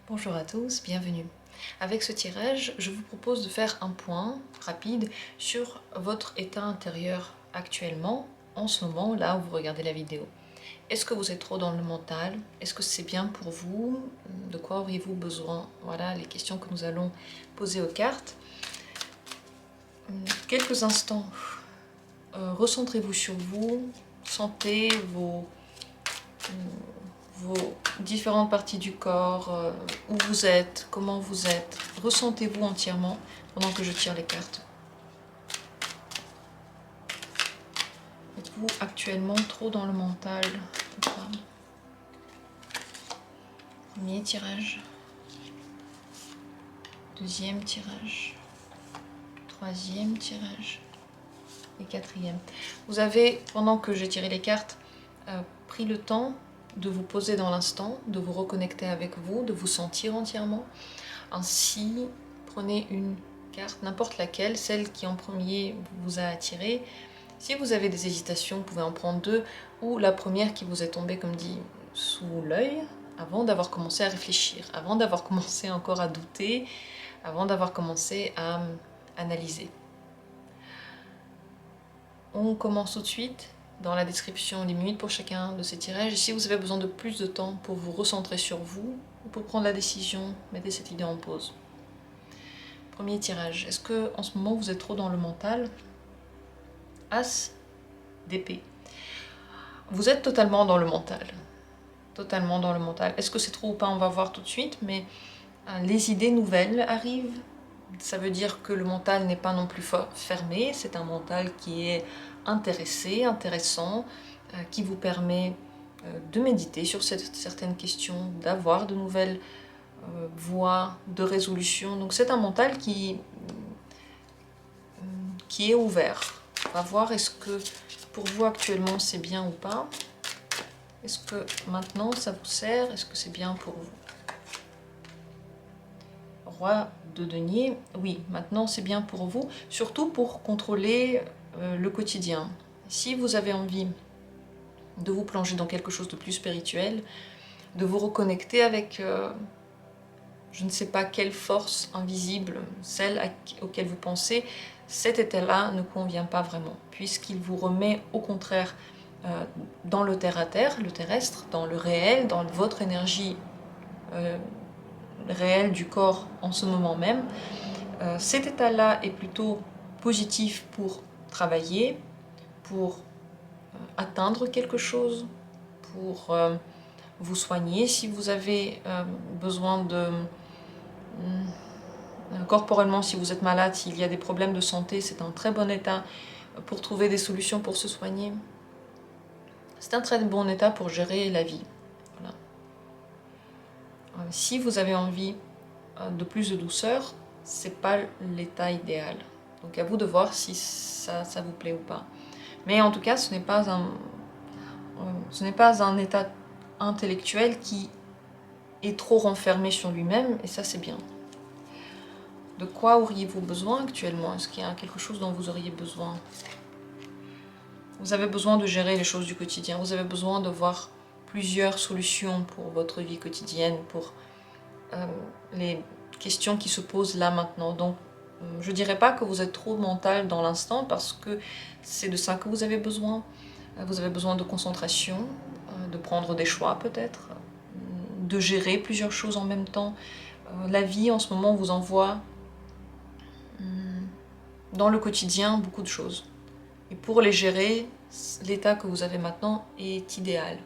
Bonjour à tous, bienvenue. Avec ce tirage, je vous propose de faire un point rapide sur votre état intérieur actuellement, en ce moment, là où vous regardez la vidéo. Est-ce que vous êtes trop dans le mental? Est-ce que c'est bien pour vous? De quoi auriez-vous besoin? Voilà les questions que nous allons poser aux cartes. Quelques instants, recentrez-vous sur vous, sentez vos différentes parties du corps, où vous êtes, comment vous êtes. Ressentez-vous entièrement pendant que je tire les cartes. Êtes-vous actuellement trop dans le mental ou pas? Premier tirage. Deuxième tirage. Troisième tirage. Et quatrième. Vous avez, pendant que j'ai tiré les cartes, pris le temps de vous poser dans l'instant, de vous reconnecter avec vous, de vous sentir entièrement. Ainsi, prenez une carte, n'importe laquelle, celle qui en premier vous a attiré. Si vous avez des hésitations, vous pouvez en prendre deux, ou la première qui vous est tombée, comme dit, sous l'œil, avant d'avoir commencé à réfléchir, avant d'avoir commencé encore à douter, avant d'avoir commencé à analyser. On commence tout de suite. Dans la description, les minutes pour chacun de ces tirages. Et si vous avez besoin de plus de temps pour vous recentrer sur vous, ou pour prendre la décision, mettez cette idée en pause. Premier tirage. Est-ce que en ce moment vous êtes trop dans le mental? As d'épée. Vous êtes totalement dans le mental. Totalement dans le mental. Est-ce que c'est trop ou pas? On va voir tout de suite, mais les idées nouvelles arrivent. Ça veut dire que le mental n'est pas non plus fermé, c'est un mental qui est intéressé, intéressant, qui vous permet de méditer sur certaines questions, d'avoir de nouvelles voies de résolution. Donc c'est un mental qui est ouvert. On va voir est-ce que pour vous actuellement c'est bien ou pas. Est-ce que maintenant ça vous sert? Est-ce que c'est bien pour vous? Roi de denier, oui, maintenant c'est bien pour vous, surtout pour contrôler le quotidien. Si vous avez envie de vous plonger dans quelque chose de plus spirituel, de vous reconnecter avec je ne sais pas quelle force invisible, celle auquel vous pensez, cet état-là ne convient pas vraiment, puisqu'il vous remet au contraire dans le terre-à-terre, le terrestre, dans le réel, dans votre énergie réelle du corps en ce moment même. Cet état-là est plutôt positif pour travailler, pour atteindre quelque chose, pour vous soigner si vous avez besoin de... corporellement, si vous êtes malade, s'il y a des problèmes de santé, c'est un très bon état pour trouver des solutions pour se soigner. C'est un très bon état pour gérer la vie. Voilà. Si vous avez envie de plus de douceur, c'est pas l'état idéal. Donc à vous de voir si ça vous plaît ou pas. Mais en tout cas, ce n'est pas un état intellectuel qui est trop renfermé sur lui-même, et ça c'est bien. De quoi auriez-vous besoin actuellement? Est-ce qu'il y a quelque chose dont vous auriez besoin? Vous avez besoin de gérer les choses du quotidien, vous avez besoin de voir plusieurs solutions pour votre vie quotidienne, pour les questions qui se posent là maintenant. Donc je ne dirais pas que vous êtes trop mental dans l'instant, parce que c'est de ça que vous avez besoin. Vous avez besoin de concentration, de prendre des choix peut-être, de gérer plusieurs choses en même temps. La vie en ce moment vous envoie dans le quotidien beaucoup de choses. Et pour les gérer, l'état que vous avez maintenant est idéal.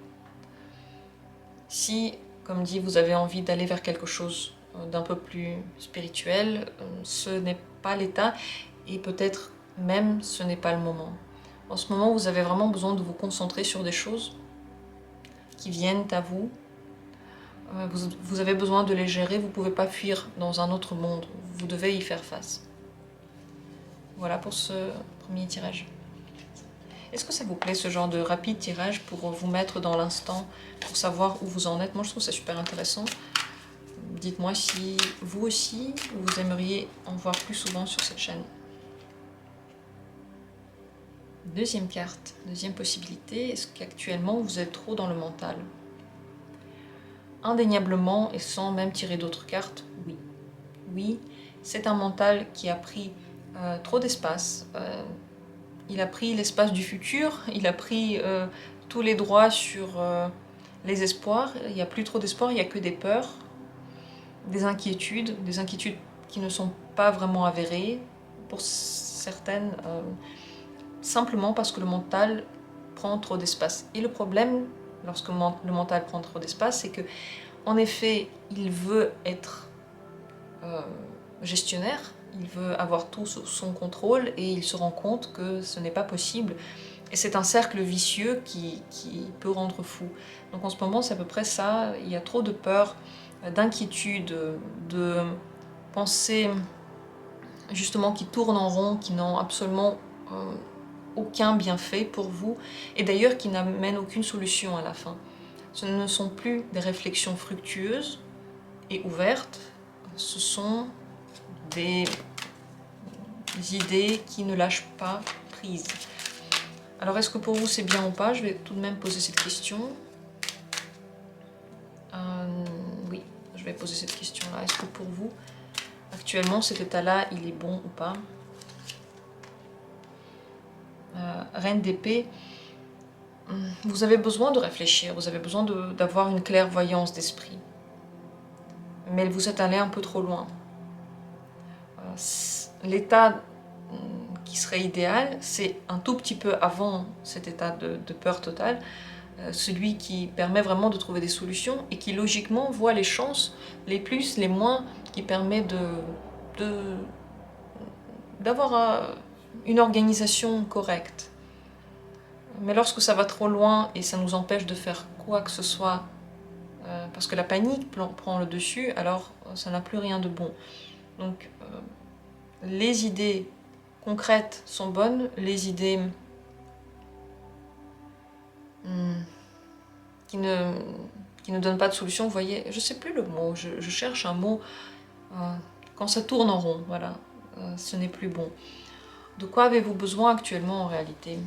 Si, comme dit, vous avez envie d'aller vers quelque chose d'un peu plus spirituel, ce n'est pas l'état, et peut-être même ce n'est pas le moment. En ce moment, vous avez vraiment besoin de vous concentrer sur des choses qui viennent à vous. Vous avez besoin de les gérer, vous ne pouvez pas fuir dans un autre monde, vous devez y faire face. Voilà pour ce premier tirage. Est-ce que ça vous plaît, ce genre de rapide tirage pour vous mettre dans l'instant, pour savoir où vous en êtes? Moi, je trouve ça super intéressant. Dites-moi si vous aussi, vous aimeriez en voir plus souvent sur cette chaîne. Deuxième carte, deuxième possibilité, est-ce qu'actuellement vous êtes trop dans le mental? indéniablement, et sans même tirer d'autres cartes, oui. Oui, c'est un mental qui a pris trop d'espace. Il a pris l'espace du futur, il a pris tous les droits sur les espoirs. Il n'y a plus trop d'espoir, il n'y a que des peurs, des inquiétudes qui ne sont pas vraiment avérées, pour certaines, simplement parce que le mental prend trop d'espace. Et le problème, lorsque le mental prend trop d'espace, c'est que, en effet, il veut être gestionnaire, il veut avoir tout sous son contrôle et il se rend compte que ce n'est pas possible. Et c'est un cercle vicieux qui peut rendre fou. Donc en ce moment, c'est à peu près ça. Il y a trop de peur, d'inquiétude, de pensées justement qui tournent en rond, qui n'ont absolument aucun bienfait pour vous, et d'ailleurs qui n'amènent aucune solution à la fin. Ce ne sont plus des réflexions fructueuses et ouvertes, ce sont des idées qui ne lâchent pas prise. Alors est-ce que pour vous c'est bien ou pas? Je vais tout de même poser cette question. Oui, je vais poser cette question-là. Est-ce que pour vous, actuellement, cet état-là, il est bon ou pas? Reine d'épée, vous avez besoin de réfléchir, vous avez besoin d'avoir une clairvoyance d'esprit. Mais vous êtes allé un peu trop loin. L'état qui serait idéal, c'est un tout petit peu avant cet état de peur totale, celui qui permet vraiment de trouver des solutions et qui logiquement voit les chances, les plus, les moins, qui permet d'avoir une organisation correcte. Mais lorsque ça va trop loin et ça nous empêche de faire quoi que ce soit, parce que la panique prend le dessus, alors ça n'a plus rien de bon. Donc les idées concrètes sont bonnes, les idées qui ne donnent pas de solution, vous voyez, je ne sais plus le mot, je cherche un mot, quand ça tourne en rond, voilà, ce n'est plus bon. De quoi avez-vous besoin actuellement en réalité?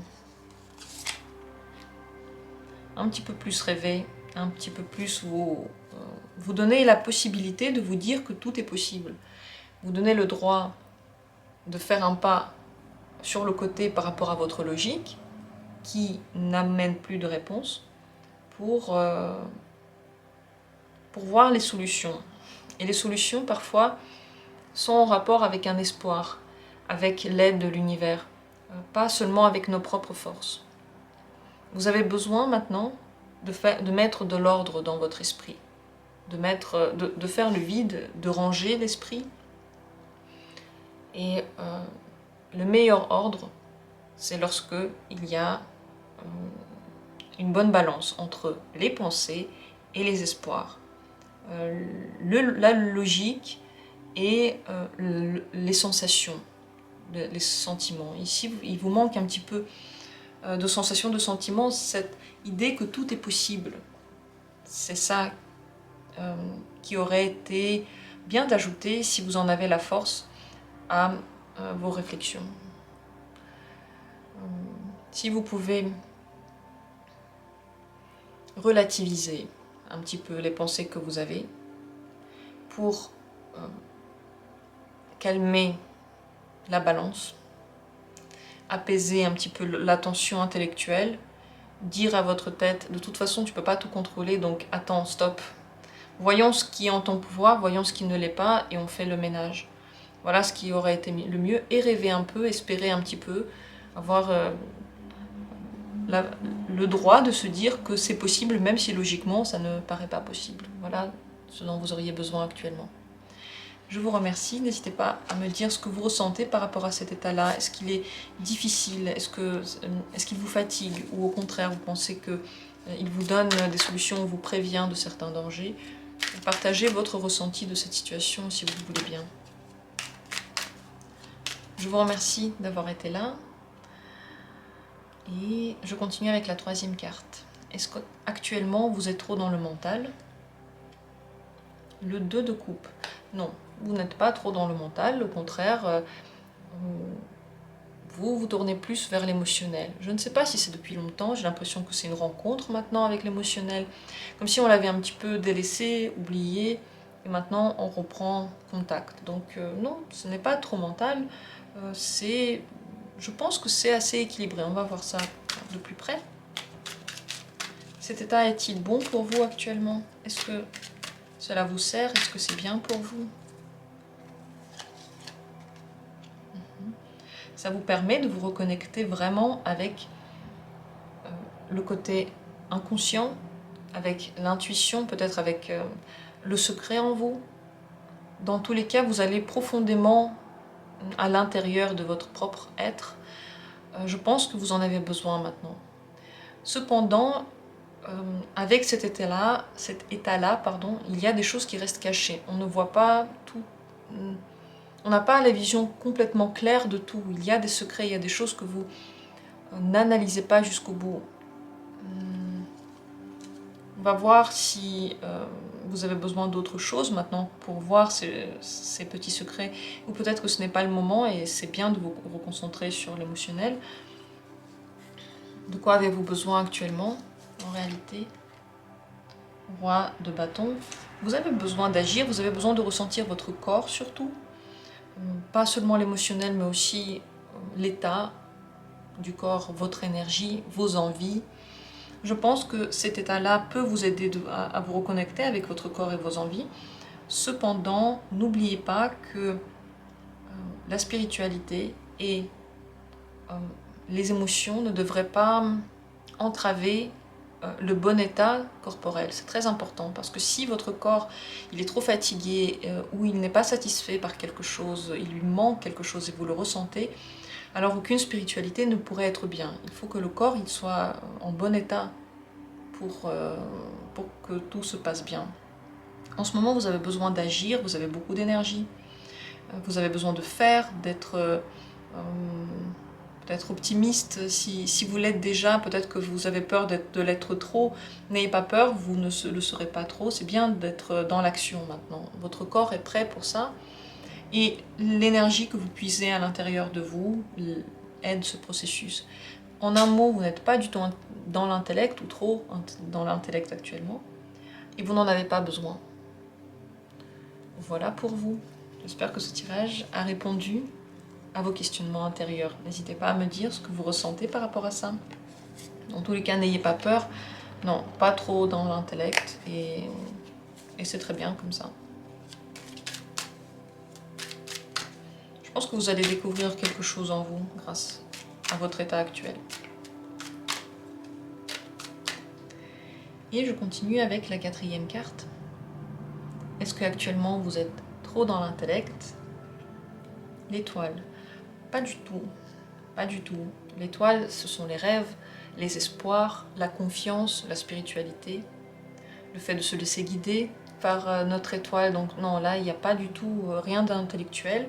Un petit peu plus rêver, un petit peu plus vous donner la possibilité de vous dire que tout est possible. Vous donnez le droit de faire un pas sur le côté par rapport à votre logique, qui n'amène plus de réponse, pour voir les solutions. Et les solutions, parfois, sont en rapport avec un espoir, avec l'aide de l'univers, pas seulement avec nos propres forces. Vous avez besoin maintenant de mettre de l'ordre dans votre esprit, de faire le vide, de ranger l'esprit. Et le meilleur ordre, c'est lorsque il y a une bonne balance entre les pensées et les espoirs, la logique et les sensations, les sentiments. Ici, il vous manque un petit peu de sensations, de sentiments, cette idée que tout est possible. C'est ça qui aurait été bien d'ajouter, si vous en avez la force, à vos réflexions. Si vous pouvez relativiser un petit peu les pensées que vous avez pour calmer la balance, apaiser un petit peu la tension intellectuelle, dire à votre tête, de toute façon tu ne peux pas tout contrôler, donc attends, stop. Voyons ce qui est en ton pouvoir, voyons ce qui ne l'est pas, et on fait le ménage. Voilà ce qui aurait été le mieux, et rêver un peu, espérer un petit peu, avoir le droit de se dire que c'est possible, même si logiquement ça ne paraît pas possible. Voilà ce dont vous auriez besoin actuellement. Je vous remercie, n'hésitez pas à me dire ce que vous ressentez par rapport à cet état-là. Est-ce qu'il est difficile? Est-ce qu'il vous fatigue? Ou au contraire, vous pensez qu'il vous donne des solutions, vous prévient de certains dangers? Partagez votre ressenti de cette situation si vous le voulez bien. Je vous remercie d'avoir été là. Et je continue avec la troisième carte. Est-ce qu'actuellement vous êtes trop dans le mental? Le 2 de coupe. Non, vous n'êtes pas trop dans le mental, au contraire, vous vous tournez plus vers l'émotionnel. Je ne sais pas si c'est depuis longtemps, j'ai l'impression que c'est une rencontre maintenant avec l'émotionnel, comme si on l'avait un petit peu délaissé, oublié, et maintenant on reprend contact. Donc non, ce n'est pas trop mental, je pense que c'est assez équilibré. On va voir ça de plus près. Cet état est-il bon pour vous actuellement? Est-ce que cela vous sert? Est-ce que c'est bien pour vous? Ça vous permet de vous reconnecter vraiment avec le côté inconscient, avec l'intuition, peut-être avec le secret en vous. Dans tous les cas, vous allez profondément à l'intérieur de votre propre être. Je pense que vous en avez besoin maintenant. Cependant, avec cet état-là, il y a des choses qui restent cachées. On ne voit pas tout. On n'a pas la vision complètement claire de tout. Il y a des secrets, il y a des choses que vous n'analysez pas jusqu'au bout. On va voir si vous avez besoin d'autre chose maintenant pour voir ces petits secrets. Ou peut-être que ce n'est pas le moment et c'est bien de vous reconcentrer sur l'émotionnel. De quoi avez-vous besoin actuellement, en réalité? Roi de bâton. Vous avez besoin d'agir, vous avez besoin de ressentir votre corps surtout. Pas seulement l'émotionnel, mais aussi l'état du corps, votre énergie, vos envies. Je pense que cet état-là peut vous aider à vous reconnecter avec votre corps et vos envies. Cependant, n'oubliez pas que la spiritualité et les émotions ne devraient pas entraver le bon état corporel. C'est très important parce que si votre corps il est trop fatigué ou il n'est pas satisfait par quelque chose, il lui manque quelque chose et vous le ressentez, alors aucune spiritualité ne pourrait être bien. Il faut que le corps il soit en bon état pour que tout se passe bien. En ce moment, vous avez besoin d'agir, vous avez beaucoup d'énergie, vous avez besoin de faire, d'être peut-être optimiste. Si vous l'êtes déjà, peut-être que vous avez peur de l'être trop. N'ayez pas peur, vous ne le serez pas trop. C'est bien d'être dans l'action maintenant. Votre corps est prêt pour ça. Et l'énergie que vous puisez à l'intérieur de vous aide ce processus. En un mot, vous n'êtes pas du tout dans l'intellect ou trop dans l'intellect actuellement. Et vous n'en avez pas besoin. Voilà pour vous. J'espère que ce tirage a répondu à vos questionnements intérieurs. N'hésitez pas à me dire ce que vous ressentez par rapport à ça. Dans tous les cas, n'ayez pas peur. Non, pas trop dans l'intellect. Et c'est très bien comme ça. Je pense que vous allez découvrir quelque chose en vous grâce à votre état actuel. Et je continue avec la 4e carte. Est-ce qu'actuellement vous êtes trop dans l'intellect? L'étoile. Pas du tout. Pas du tout. L'étoile, ce sont les rêves, les espoirs, la confiance, la spiritualité, le fait de se laisser guider par notre étoile. Donc non, là, il n'y a pas du tout rien d'intellectuel.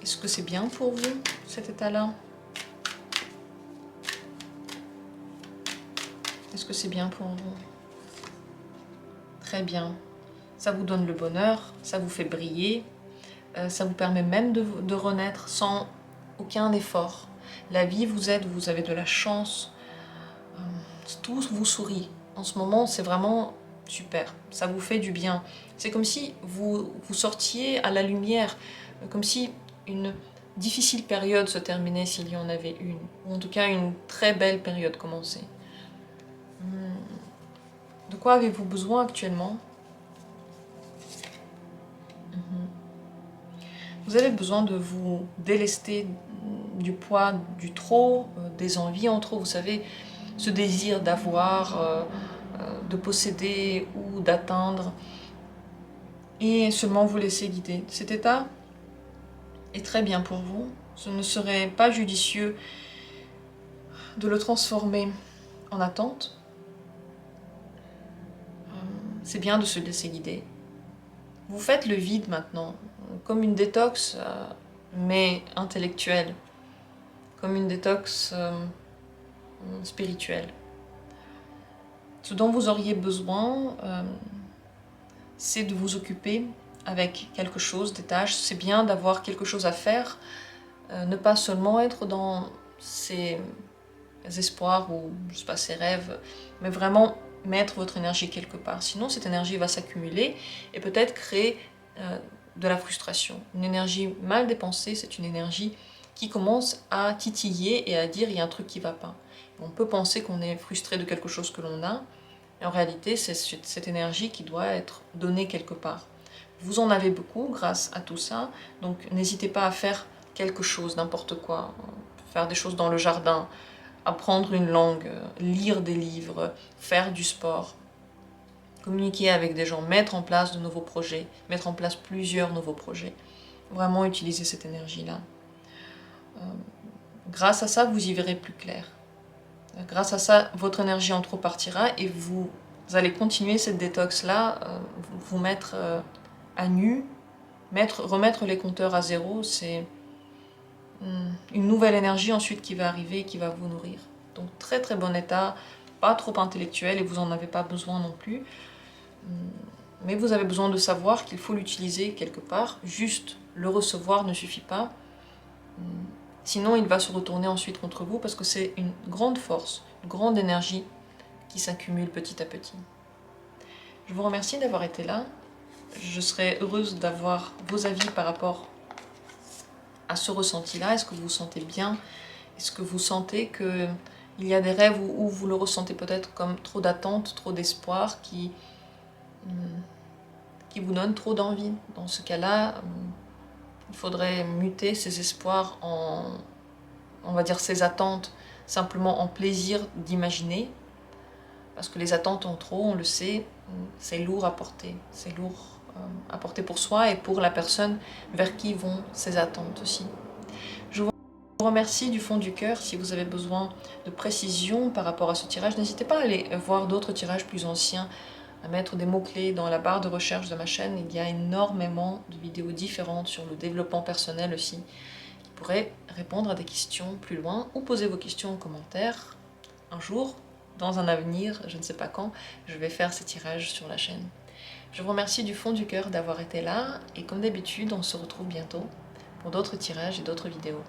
Est-ce que c'est bien pour vous, cet état-là? Est-ce que c'est bien pour vous? Très bien. Ça vous donne le bonheur, ça vous fait briller, ça vous permet même de renaître sans aucun effort. La vie vous aide, vous avez de la chance, tout vous sourit. En ce moment, c'est vraiment super, ça vous fait du bien. C'est comme si vous sortiez à la lumière, comme si une difficile période se terminait s'il y en avait une, ou en tout cas une très belle période commençait. De quoi avez-vous besoin actuellement? Vous avez besoin de vous délester du poids, du trop, des envies en trop, vous savez, ce désir d'avoir, de posséder ou d'atteindre, et seulement vous laisser guider. Cet état est très bien pour vous. Ce ne serait pas judicieux de le transformer en attente. C'est bien de se laisser guider. Vous faites le vide maintenant, comme une détox, mais intellectuelle, comme une détox spirituelle. Ce dont vous auriez besoin, c'est de vous occuper avec quelque chose, des tâches. C'est bien d'avoir quelque chose à faire, Ne pas seulement être dans ses espoirs ou je sais pas, ses rêves, mais vraiment mettre votre énergie quelque part. Sinon, cette énergie va s'accumuler et peut-être créer de la frustration. Une énergie mal dépensée, c'est une énergie qui commence à titiller et à dire il y a un truc qui ne va pas. On peut penser qu'on est frustré de quelque chose que l'on a, mais en réalité, c'est cette énergie qui doit être donnée quelque part. Vous en avez beaucoup grâce à tout ça, donc n'hésitez pas à faire quelque chose, n'importe quoi. Faire des choses dans le jardin, apprendre une langue, lire des livres, faire du sport, communiquer avec des gens, mettre en place de nouveaux projets, mettre en place plusieurs nouveaux projets. Vraiment utiliser cette énergie-là. Grâce à ça, vous y verrez plus clair. Grâce à ça, votre énergie en trop partira et vous allez continuer cette détox-là, vous mettre à nu, remettre les compteurs à zéro, c'est une nouvelle énergie ensuite qui va arriver et qui va vous nourrir. Donc très très bon état, pas trop intellectuel et vous n'en avez pas besoin non plus. Mais vous avez besoin de savoir qu'il faut l'utiliser quelque part, juste le recevoir ne suffit pas. Sinon il va se retourner ensuite contre vous parce que c'est une grande force, une grande énergie qui s'accumule petit à petit. Je vous remercie d'avoir été là. Je serais heureuse d'avoir vos avis par rapport à ce ressenti-là. Est-ce que vous vous sentez bien? Est-ce que vous sentez qu'il y a des rêves où vous le ressentez peut-être comme trop d'attente, trop d'espoir qui vous donnent trop d'envie? Dans ce cas-là, il faudrait muter ces espoirs en, on va dire, ces attentes simplement en plaisir d'imaginer. Parce que les attentes en trop, on le sait, c'est lourd à porter. C'est lourd à porter pour soi et pour la personne vers qui vont ces attentes aussi. Je vous remercie du fond du cœur. Si vous avez besoin de précision par rapport à ce tirage, n'hésitez pas à aller voir d'autres tirages plus anciens, à mettre des mots-clés dans la barre de recherche de ma chaîne. Il y a énormément de vidéos différentes sur le développement personnel aussi, qui pourraient répondre à des questions plus loin ou poser vos questions en commentaire. Un jour, dans un avenir, je ne sais pas quand, je vais faire ces tirages sur la chaîne. Je vous remercie du fond du cœur d'avoir été là et comme d'habitude, on se retrouve bientôt pour d'autres tirages et d'autres vidéos.